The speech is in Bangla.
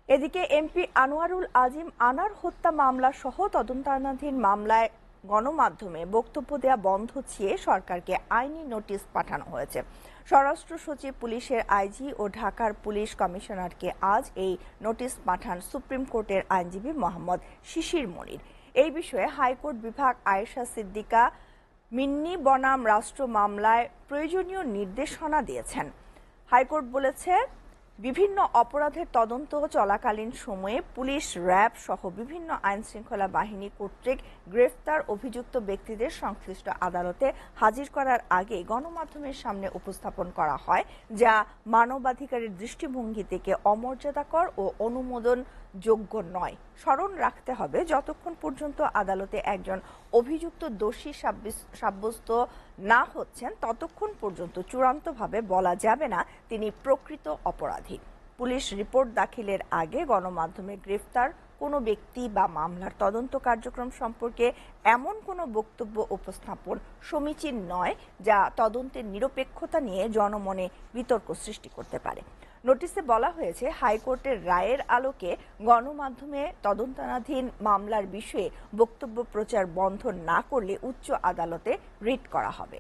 এদিকে এমপি আনোয়ারুল আজিম আনার হত্যা মামলা সহ তদন্তাধীন মামলায় গণমাধ্যমে বক্তব্য দেয়া বন্ধ চেয়ে সরকারকে আইনি নোটিশ পাঠানো হয়েছে। স্বরাষ্ট্র সচিব, পুলিশের আইজি ও ঢাকার পুলিশ কমিশনারকে আজ এই নোটিশ পাঠান সুপ্রিম কোর্টের আইনজীবী মোহাম্মদ শিশির মনির। এই বিষয়ে হাইকোর্ট বিভাগ আয়েশা সিদ্দিকা মিন্নি বনাম রাষ্ট্র মামলায় প্রয়োজনীয় নির্দেশনা দিয়েছেন। হাইকোর্ট বলেছে, বিভিন্ন অপরাধের তদন্ত চলাকালীন সময়ে পুলিশ, র্যাব সহ বিভিন্ন আইনশৃঙ্খলা বাহিনী কর্তৃক গ্রেফতার অভিযুক্ত ব্যক্তিদের সংশ্লিষ্ট আদালতে হাজির করার আগে গণমাধ্যমের সামনে উপস্থাপন করা হয়, যা মানবাধিকারের দৃষ্টিভঙ্গি থেকে অমর্যাদাকর ও অনুমোদনযোগ্য নয়। স্মরণ রাখতে হবে, যতক্ষণ পর্যন্ত আদালতে একজন অভিযুক্ত দোষী সাব্যস্ত না হচ্ছেন ততক্ষণ পর্যন্ত চূড়ান্তভাবে বলা যাবে না তিনি প্রকৃত অপরাধী। পুলিশ রিপোর্ট দাখিলের আগে গণমাধ্যমে গ্রেফতার কোনো ব্যক্তি বা মামলার তদন্ত কার্যক্রম সম্পর্কে এমন কোনো বক্তব্য উপস্থাপন সমীচীন নয় যা তদন্তের নিরপেক্ষতা নিয়ে জনমনে বিতর্ক সৃষ্টি করতে পারে। নোটিশে বলা হয়েছে, হাইকোর্টের রায়ের আলোকে গণমাধ্যমে তদন্তাধীন মামলার বিষয়ে বক্তব্য প্রচার বন্ধ না করলে উচ্চ আদালতে রিট করা হবে।